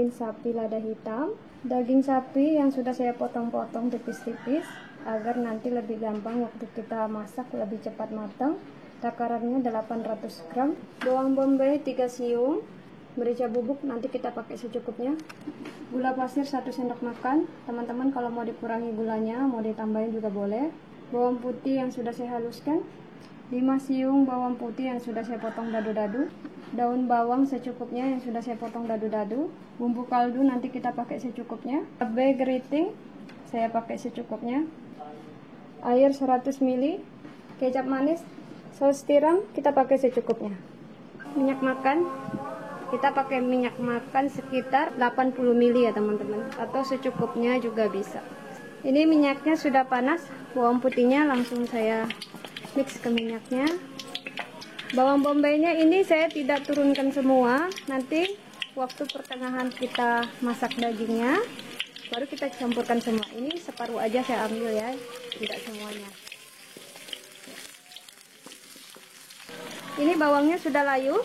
daging sapi lada hitam. Daging sapi yang sudah saya potong-potong tipis-tipis agar nanti lebih gampang waktu kita masak, lebih cepat matang. Takarannya 800 gram. Bawang bombay 3 siung. Merica bubuk nanti kita pakai secukupnya. Gula pasir 1 sendok makan. Teman-teman kalau mau dikurangi gulanya, mau ditambahin juga boleh. Bawang putih yang sudah saya haluskan. 5 siung bawang putih yang sudah saya potong dadu-dadu. Daun bawang secukupnya yang sudah saya potong dadu-dadu. Bumbu kaldu nanti kita pakai secukupnya. Cabai keriting saya pakai secukupnya. Air 100 ml. Kecap manis, saus tiram kita pakai secukupnya. Minyak makan kita pakai minyak makan sekitar 80 ml ya teman-teman, atau secukupnya juga bisa. Ini minyaknya sudah panas, bawang putihnya langsung saya mix ke minyaknya. Bawang bombaynya ini saya tidak turunkan semua, nanti waktu pertengahan kita masak dagingnya baru kita campurkan semua. Ini separuh aja saya ambil ya, tidak semuanya. Ini bawangnya sudah layu,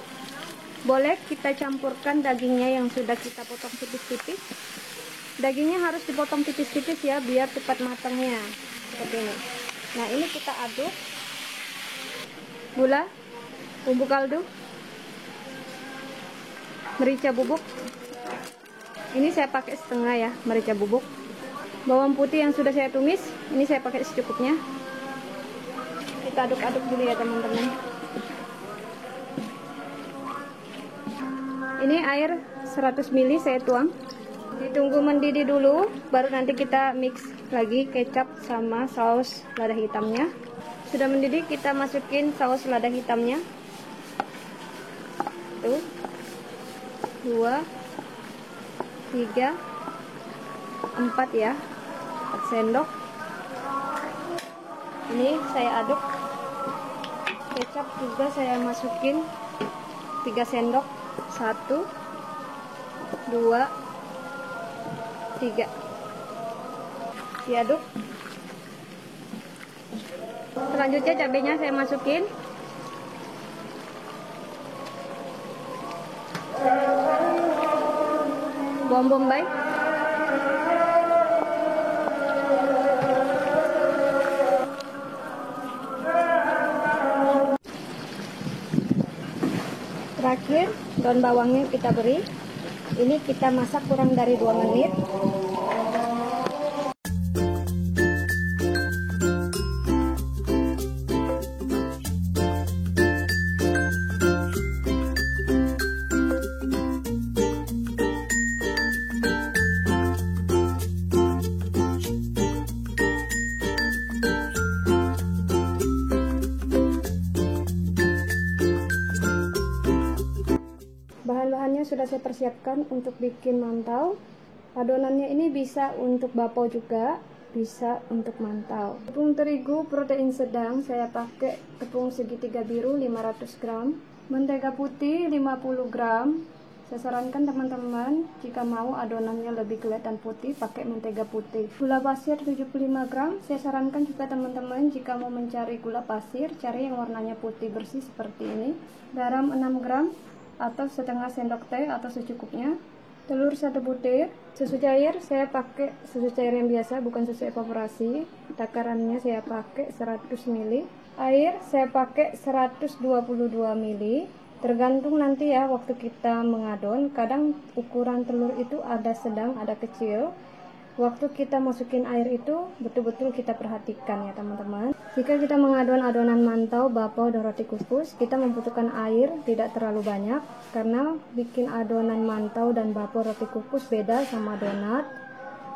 boleh kita campurkan dagingnya yang sudah kita potong tipis-tipis. Dagingnya harus dipotong tipis-tipis ya, biar cepat matangnya seperti ini. Nah ini kita aduk. Gula, bumbu kaldu, merica bubuk. Ini saya pakai setengah ya, merica bubuk. Bawang putih yang sudah saya tumis, ini saya pakai secukupnya. Kita aduk-aduk dulu ya teman-teman. Ini air 100 ml saya tuang. Ditunggu mendidih dulu, baru nanti kita mix lagi kecap sama saus lada hitamnya. Sudah mendidih, kita masukin saus lada hitamnya. 1, 2, 3, 4 ya, 4 sendok. Ini saya aduk. Kecap juga saya masukin 3 sendok. 1, 2, 3. Diaduk. Selanjutnya cabenya saya masukin. Bawang bombay. Terakhir daun bawangnya kita beri. Ini kita masak kurang dari 2 menit. Bahan-bahannya sudah saya persiapkan untuk bikin mantau. Adonannya ini bisa untuk bapau juga, bisa untuk mantau. Tepung terigu protein sedang saya pakai tepung segitiga biru 500 gram. Mentega putih 50 gram. Saya sarankan teman-teman jika mau adonannya lebih kelihatan putih pakai mentega putih. Gula pasir 75 gram. Saya sarankan juga teman-teman jika mau mencari gula pasir, cari yang warnanya putih bersih seperti ini. Garam 6 gram atau setengah sendok teh atau secukupnya. Telur 1 butir. Susu cair saya pakai susu cair yang biasa, bukan susu evaporasi. Takarannya saya pakai 100 ml. Air saya pakai 122 ml. Tergantung nanti ya waktu kita mengadon. Kadang ukuran telur itu ada sedang, ada kecil. Waktu kita masukin air itu betul-betul kita perhatikan ya teman-teman. Jika kita mengadon adonan mantau, bapau, dan roti kukus, kita membutuhkan air tidak terlalu banyak. Karena bikin adonan mantau dan bapau roti kukus beda sama donat,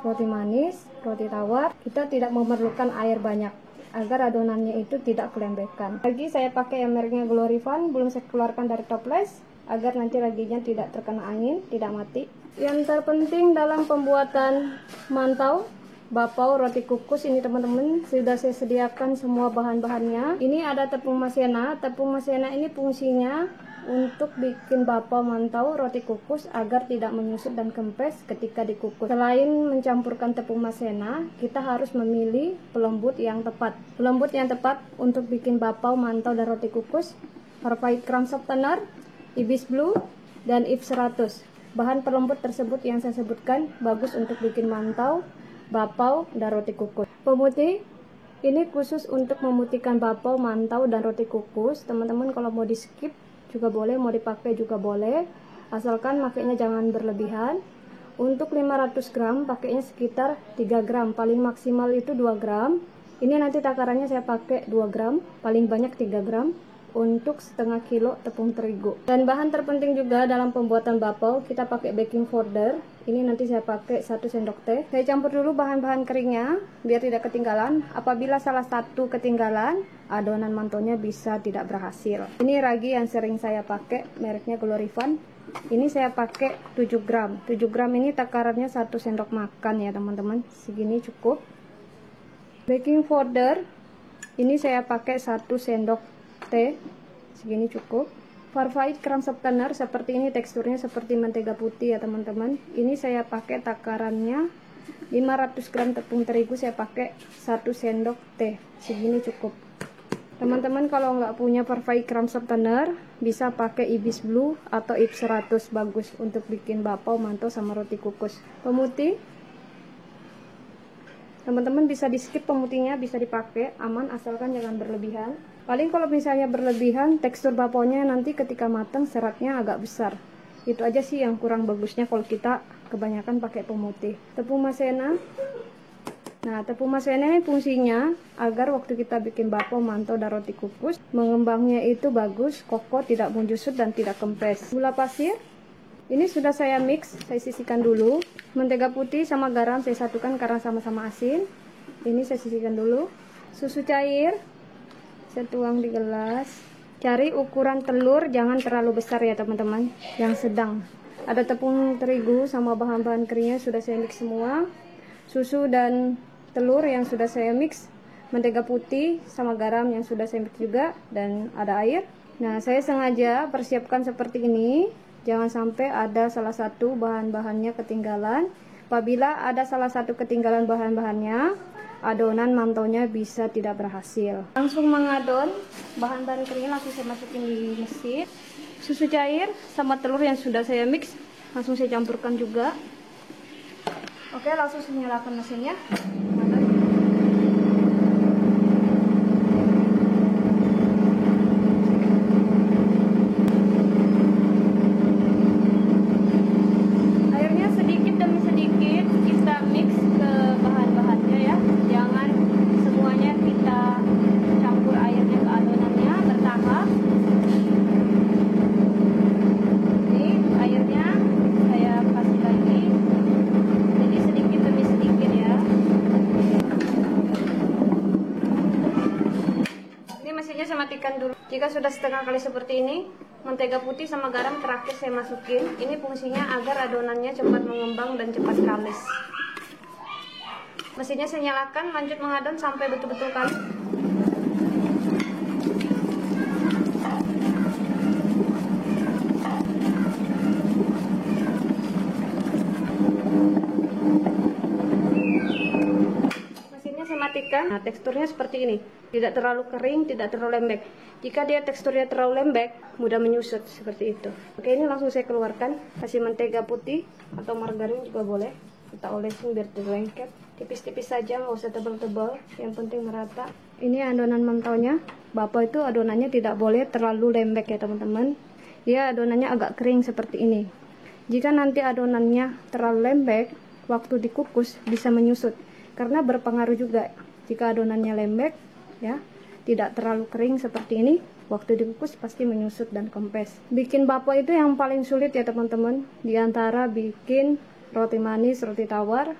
roti manis, roti tawar. Kita tidak memerlukan air banyak agar adonannya itu tidak kelembekan. Lagi saya pakai yang mereknya Glorifan, belum saya keluarkan dari toples agar nanti raginya tidak terkena angin, tidak mati. Yang terpenting dalam pembuatan mantau, bapau, roti kukus ini teman-teman, sudah saya sediakan semua bahan-bahannya. Ini ada tepung masena. Tepung masena ini fungsinya untuk bikin bapau, mantau, roti kukus agar tidak menyusut dan kempes ketika dikukus. Selain mencampurkan tepung masena, kita harus memilih pelembut yang tepat. Pelembut yang tepat untuk bikin bapau, mantau, dan roti kukus, Harvite Crumb Softener, Ibis Blue, dan If 100. Bahan pelembut tersebut yang saya sebutkan bagus untuk bikin mantau, bapau, dan roti kukus. Pemutih ini khusus untuk memutihkan bapau, mantau, dan roti kukus. Teman-teman kalau mau di skip juga boleh, mau dipakai juga boleh, asalkan makainya jangan berlebihan. Untuk 500 gram pakainya sekitar 3 gram, paling maksimal itu 2 gram. Ini nanti takarannya saya pakai 2 gram, paling banyak 3 gram untuk setengah kilo tepung terigu. Dan bahan terpenting juga dalam pembuatan bapau, kita pakai baking powder. Ini nanti saya pakai 1 sendok teh. Saya campur dulu bahan-bahan keringnya biar tidak ketinggalan. Apabila salah satu ketinggalan, adonan mantonya bisa tidak berhasil. Ini ragi yang sering saya pakai, mereknya Glorifan. Ini saya pakai 7 gram. 7 gram ini takarannya 1 sendok makan ya teman-teman. Segini cukup. Baking powder ini saya pakai 1 sendok teh, segini cukup. Farfait cream softener seperti ini, teksturnya seperti mentega putih ya teman-teman. Ini saya pakai takarannya 500 gram tepung terigu, saya pakai 1 sendok teh, segini cukup. Teman-teman kalau nggak punya Farfait cream softener bisa pakai Ibis Blue atau IP 100, bagus untuk bikin bapau, mantau, sama roti kukus. Pemutih teman-teman bisa di skip, pemutihnya bisa dipakai, aman asalkan jangan berlebihan. Paling kalau misalnya berlebihan, tekstur bapaunya nanti ketika matang seratnya agak besar. Itu aja sih yang kurang bagusnya kalau kita kebanyakan pakai pemutih. Tepung maizena. Nah, tepung maizena ini fungsinya agar waktu kita bikin bapau, mantau, dan roti kukus, mengembangnya itu bagus, kokoh, tidak menjusut dan tidak kempes. Gula pasir. Ini sudah saya mix, saya sisihkan dulu. Mentega putih sama garam saya satukan karena sama-sama asin. Ini saya sisihkan dulu. Susu cair saya tuang di gelas. Cari ukuran telur jangan terlalu besar ya teman-teman, yang sedang. Ada tepung terigu sama bahan-bahan keringnya sudah saya mix semua. Susu dan telur yang sudah saya mix. Mentega putih sama garam yang sudah saya mix juga, dan ada air. Nah, saya sengaja persiapkan seperti ini, jangan sampai ada salah satu bahan-bahannya ketinggalan. Apabila ada salah satu ketinggalan bahan-bahannya, adonan mantaunya bisa tidak berhasil. Langsung mengadon, bahan-bahan keringnya langsung saya masukin di mesin. Susu cair sama telur yang sudah saya mix langsung saya campurkan juga. Oke, langsung saya nyalakan mesinnya. Airnya sedikit demi sedikit kita mix ke bahan-bahannya ya. Jangan semuanya kita campur airnya ke adonannya, bertahap. Ini airnya saya kasih lagi. Jadi sedikit demi sedikit ya. Ini mesinnya saya matikan dulu. Jika sudah setengah kali seperti ini, mentega putih sama garam terakhir saya masukin. Ini fungsinya agar adonannya cepat mengembang dan cepat kalis. Mesinnya saya nyalakan, lanjut mengadon sampai betul-betul kalis. Mesinnya saya matikan. Nah, teksturnya seperti ini. Tidak terlalu kering, tidak terlalu lembek. Jika dia teksturnya terlalu lembek, mudah menyusut seperti itu. Oke, ini langsung saya keluarkan. Kasih mentega putih atau margarin juga boleh. Kita olesin biar terlengket. Tipis-tipis saja, nggak usah tebal-tebal. Yang penting merata. Ini adonan mantaunya. Bapau itu adonannya tidak boleh terlalu lembek ya teman-teman. Dia adonannya agak kering seperti ini. Jika nanti adonannya terlalu lembek, waktu dikukus bisa menyusut. Karena berpengaruh juga. Jika adonannya lembek, ya, tidak terlalu kering seperti ini, waktu dikukus pasti menyusut dan kempes. Bikin bapau itu yang paling sulit ya teman-teman. Di antara bikin roti manis, roti tawar,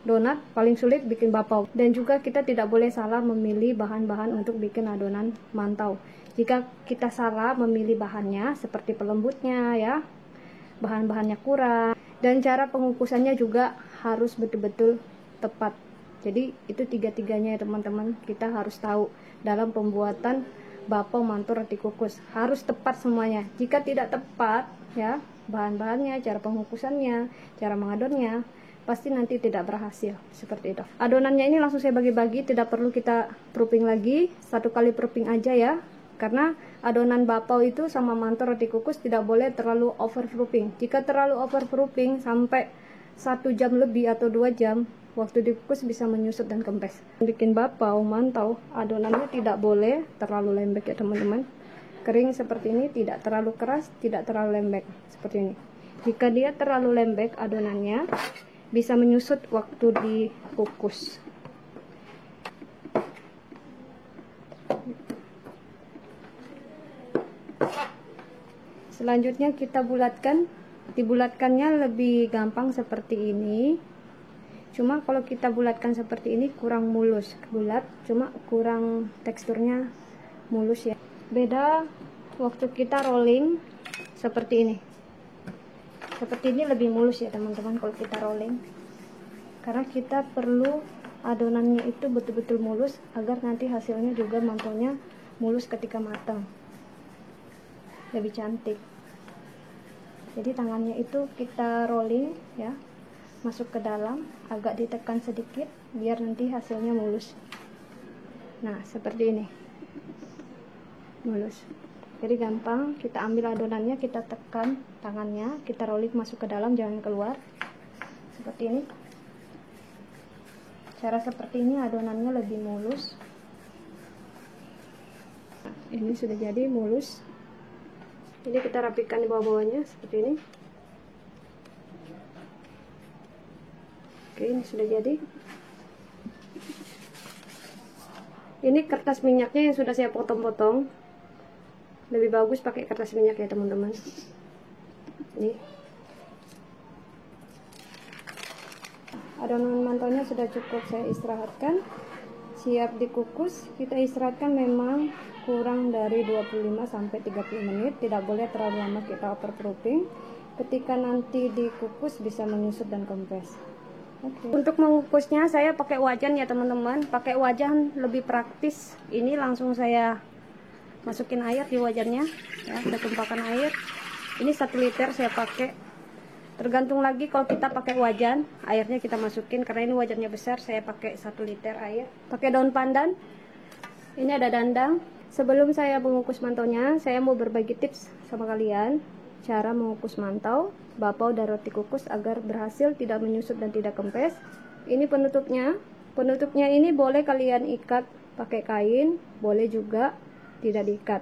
donat, paling sulit bikin bapau. Dan juga kita tidak boleh salah memilih bahan-bahan untuk bikin adonan mantau. Jika kita salah memilih bahannya, seperti pelembutnya ya, bahan-bahannya kurang, dan cara pengukusannya juga harus betul-betul tepat. Jadi itu tiga-tiganya ya teman-teman, kita harus tahu dalam pembuatan bapau, mantau, roti kukus harus tepat semuanya. Jika tidak tepat ya bahan-bahannya, cara pengukusannya, cara mengadonnya, pasti nanti tidak berhasil seperti itu. Adonannya ini langsung saya bagi-bagi, tidak perlu kita proofing lagi, 1 kali proofing aja ya, karena adonan bapau itu sama mantau roti kukus tidak boleh terlalu overproofing. Jika terlalu overproofing sampai 1 jam lebih atau 2 jam, waktu dikukus bisa menyusut dan kempes. Bikin bapau, mantau, adonannya tidak boleh terlalu lembek ya teman-teman. Kering seperti ini, tidak terlalu keras, tidak terlalu lembek seperti ini. Jika dia terlalu lembek adonannya, bisa menyusut waktu dikukus. Selanjutnya kita bulatkan. Dibulatkannya lebih gampang seperti ini. Cuma kalau kita bulatkan seperti ini kurang mulus, bulat, cuma kurang teksturnya mulus ya. Beda waktu kita rolling seperti ini. Seperti ini lebih mulus ya teman-teman kalau kita rolling. Karena kita perlu adonannya itu betul-betul mulus agar nanti hasilnya juga mantaunya mulus ketika matang. Lebih cantik. Jadi tangannya itu kita rolling ya, masuk ke dalam, agak ditekan sedikit biar nanti hasilnya mulus. Nah seperti ini, mulus. Jadi gampang, kita ambil adonannya, kita tekan tangannya, kita rolling masuk ke dalam, jangan keluar. Seperti ini. Cara seperti ini adonannya lebih mulus. Nah, ini sudah jadi mulus. Jadi kita rapikan di bawah-bawahnya seperti ini. Oke, ini sudah jadi. Ini kertas minyaknya yang sudah saya potong-potong. Lebih bagus pakai kertas minyak ya teman-teman. Ini. Adonan mantaunya sudah cukup saya istirahatkan. Siap dikukus. Kita istirahatkan memang kurang dari 25 sampai 30 menit. Tidak boleh terlalu lama kita overproofing. Ketika nanti dikukus bisa menyusut dan kempes. Oke. Untuk mengukusnya saya pakai wajan ya teman-teman. Pakai wajan lebih praktis. Ini langsung saya masukin air di wajannya ya, saya tumpahkan air. Ini 1 liter saya pakai. Tergantung lagi kalau kita pakai wajan, airnya kita masukin. Karena ini wajannya besar, saya pakai 1 liter air. Pakai daun pandan. Ini ada dandang. Sebelum saya mengukus mantaunya, saya mau berbagi tips sama kalian cara mengukus mantau, bapau, dan roti kukus agar berhasil, tidak menyusut dan tidak kempes. Ini penutupnya. Penutupnya ini boleh kalian ikat pakai kain, boleh juga tidak diikat.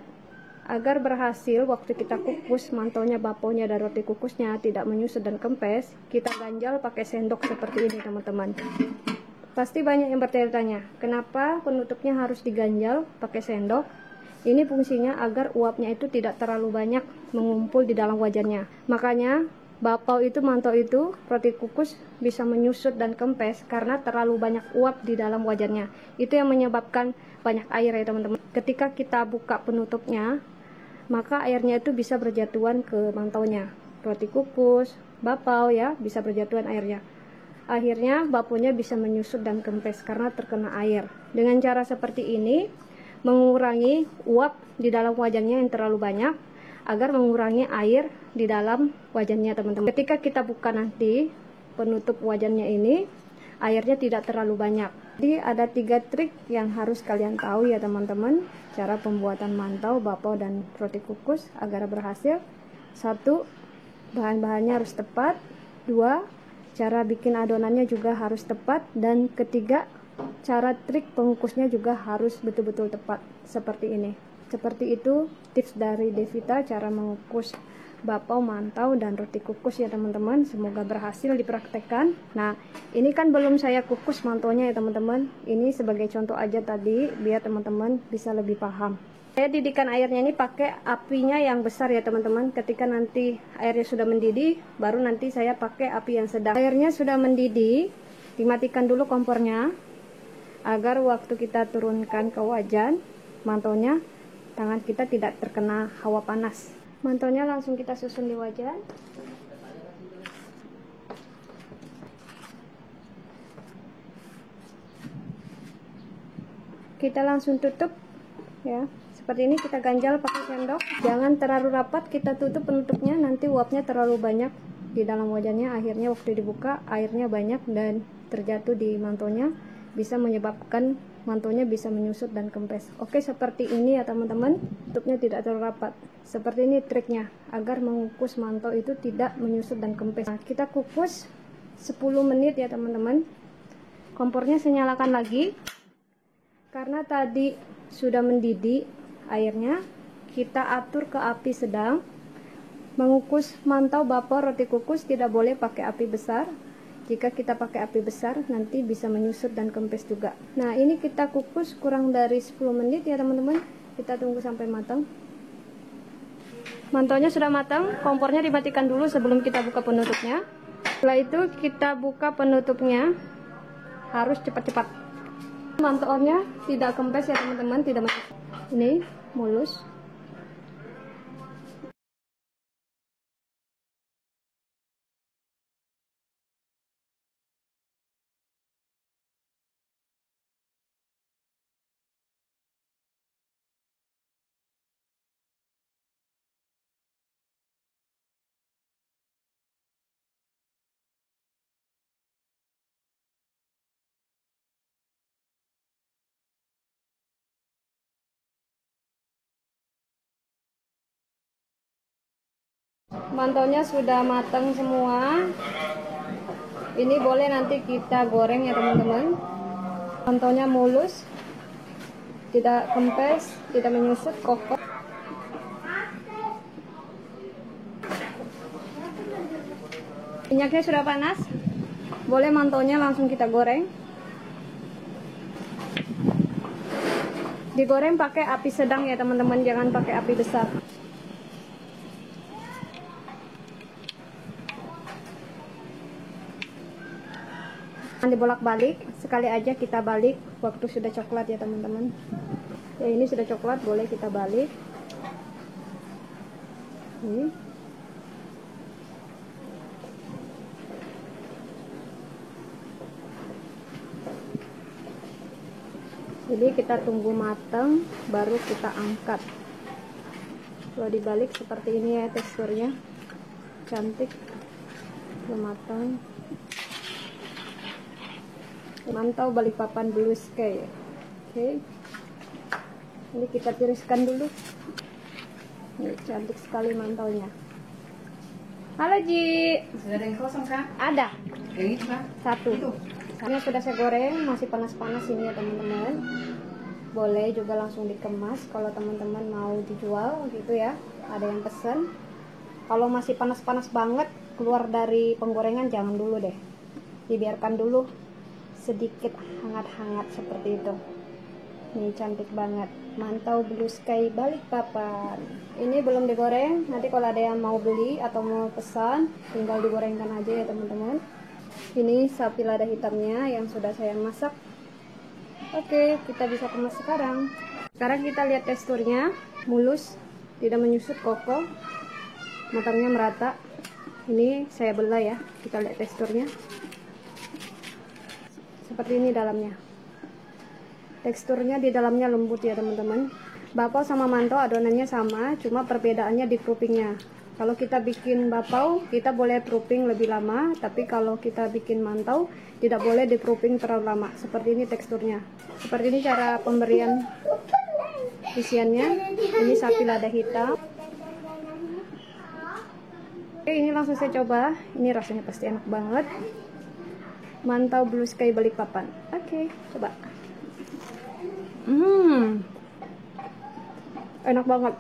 Agar berhasil waktu kita kukus mantaunya, bapaunya, dan roti kukusnya tidak menyusut dan kempes, kita ganjal pakai sendok seperti ini teman-teman. Pasti banyak yang bertanya-tanya, kenapa penutupnya harus diganjal pakai sendok? Ini fungsinya agar uapnya itu tidak terlalu banyak mengumpul di dalam wajannya. Makanya bapau itu, mantau itu, roti kukus bisa menyusut dan kempes karena terlalu banyak uap di dalam wajannya. Itu yang menyebabkan banyak air ya teman-teman. Ketika kita buka penutupnya, maka airnya itu bisa berjatuhan ke mantaunya. Roti kukus, bapau ya, bisa berjatuhan airnya. Akhirnya bapaunya bisa menyusut dan kempes karena terkena air. Dengan cara seperti ini mengurangi uap di dalam wajannya yang terlalu banyak, agar mengurangi air di dalam wajannya teman-teman. Ketika kita buka nanti penutup wajannya ini, airnya tidak terlalu banyak. Jadi ada 3 trik yang harus kalian tahu ya teman-teman, cara pembuatan mantau, bapau, dan roti kukus agar berhasil. 1, bahan-bahannya harus tepat. 2, cara bikin adonannya juga harus tepat. Dan ketiga, cara trik pengukusnya juga harus betul-betul tepat seperti ini. Seperti itu tips dari Devita cara mengukus bapau, mantau, dan roti kukus ya teman-teman. Semoga berhasil dipraktekkan. Nah, ini kan belum saya kukus mantaunya ya teman-teman. Ini sebagai contoh aja tadi biar teman-teman bisa lebih paham. Saya didihkan airnya ini pakai apinya yang besar ya teman-teman. Ketika nanti airnya sudah mendidih, baru nanti saya pakai api yang sedang. Airnya sudah mendidih, dimatikan dulu kompornya agar waktu kita turunkan ke wajan mantaunya, tangan kita tidak terkena hawa panas. Mantaunya langsung kita susun di wajan. Kita langsung tutup ya. Seperti ini kita ganjal pakai sendok. Jangan terlalu rapat kita tutup penutupnya, nanti uapnya terlalu banyak di dalam wajannya. Akhirnya waktu dibuka airnya banyak dan terjatuh di mantaunya. bisa menyebabkan mantonya bisa menyusut dan kempes. Oke, seperti ini ya teman-teman, tutupnya tidak terlalu rapat. Seperti ini triknya agar mengukus manto itu tidak menyusut dan kempes. Nah, kita kukus 10 menit ya teman-teman. Kompornya saya nyalakan lagi karena tadi sudah mendidih airnya. Kita atur ke api sedang. Mengukus mantau bapor roti kukus tidak boleh pakai api besar. Jika kita pakai api besar nanti bisa menyusut dan kempes juga. Nah, ini kita kukus kurang dari 10 menit ya teman-teman. Kita tunggu sampai matang. Mantaunya sudah matang, kompornya dimatikan dulu sebelum kita buka penutupnya. Setelah itu kita buka penutupnya. Harus cepat-cepat. Mantaunya tidak kempes ya teman-teman, tidak menyusut. Ini mulus. Mantaunya sudah matang semua. Ini boleh nanti kita goreng ya teman-teman. Mantaunya mulus, tidak kempes, tidak menyusut, kokoh. Minyaknya sudah panas. Boleh mantaunya langsung kita goreng. Digoreng pakai api sedang ya teman-teman, jangan pakai api besar. Dibolak-balik, sekali aja kita balik waktu sudah coklat ya teman-teman. Ya, ini sudah coklat, boleh kita balik. Ini. Jadi kita tunggu matang baru kita angkat. Kalau dibalik seperti ini ya teksturnya, cantik, sudah matang. Mantau Balikpapan Blue Sky. Oke. Ini kita tiriskan dulu. Ini cantik sekali mantaunya. Halo Ji. Sudah ada yang kosong kah? Ada. Yang itu kah? Satu. Ini sudah saya goreng, masih panas-panas ini ya teman-teman. Boleh juga langsung dikemas kalau teman-teman mau dijual gitu ya. Ada yang pesen. Kalau masih panas-panas banget keluar dari penggorengan jangan dulu deh. Dibiarkan dulu sedikit hangat-hangat seperti itu. Ini cantik banget, mantau Blue Sky Balikpapan. Ini belum digoreng, nanti kalau ada yang mau beli atau mau pesan tinggal digorengkan aja ya teman-teman. Ini sapi lada hitamnya yang sudah saya masak. Oke, kita bisa kemas sekarang. Sekarang kita lihat teksturnya, mulus, tidak menyusut, kokoh, matangnya merata. Ini saya belah ya, kita lihat teksturnya. Seperti ini dalamnya. Teksturnya di dalamnya lembut ya teman-teman. Bapau sama mantau adonannya sama, cuma perbedaannya di proofingnya. Kalau kita bikin bapau, kita boleh proofing lebih lama, tapi kalau kita bikin mantau, tidak boleh di proofing terlalu lama. Seperti ini teksturnya. Seperti ini cara pemberian isiannya. Ini sapi lada hitam. Oke, ini langsung saya coba. Ini rasanya pasti enak banget. Mantau Blue Sky Balikpapan. Oke, coba. Enak banget.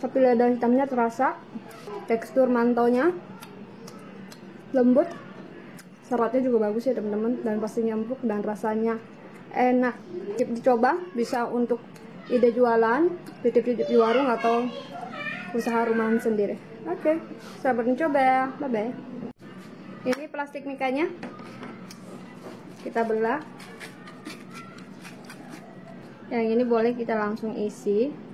Sapi lada hitamnya terasa. Tekstur mantaunya lembut. Seratnya juga bagus ya teman-teman, dan pasti nyempuk dan rasanya enak. Dicoba, bisa untuk ide jualan, titip-titip di warung atau usaha rumahan sendiri. Oke, selamat mencoba ya. Bye bye. Ini plastik mikanya kita belah. Yang ini boleh kita langsung isi.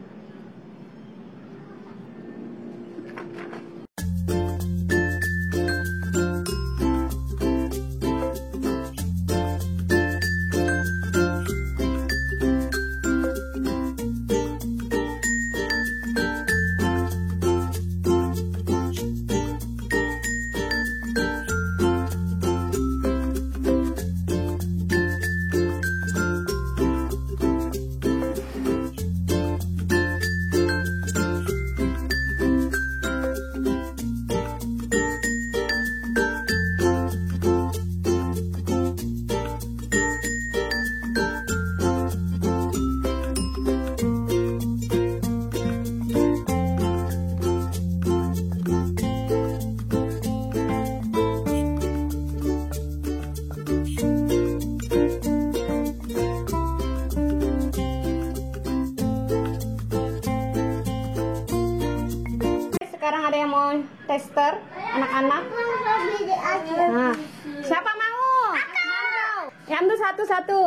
satu.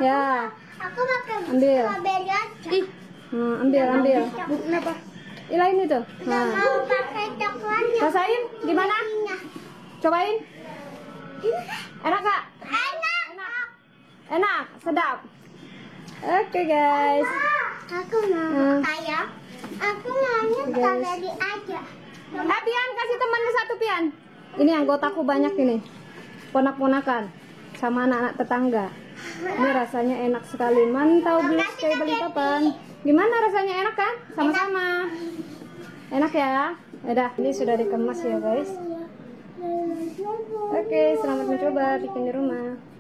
Ya. Aku makan Ambil. strawberry aja. Ih. Ambil. Kenapa? Ih, ini tuh. Nggak mau pakai coklatnya. Rasain gimana? Cobain. Enak gak? Enak, sedap. Oke guys. Aku mau ayam. Aku maunya strawberry aja. Pian, kasih temanmu satu, Pian. Ini anggotaku banyak ini. Ponak-ponakan sama anak-anak tetangga. Ini rasanya enak sekali. Mantau beli kayak beli kapan? Gimana rasanya, enak kan? Sama-sama. Enak ya? Udah, ini sudah dikemas ya guys. Oke, selamat mencoba bikin di rumah.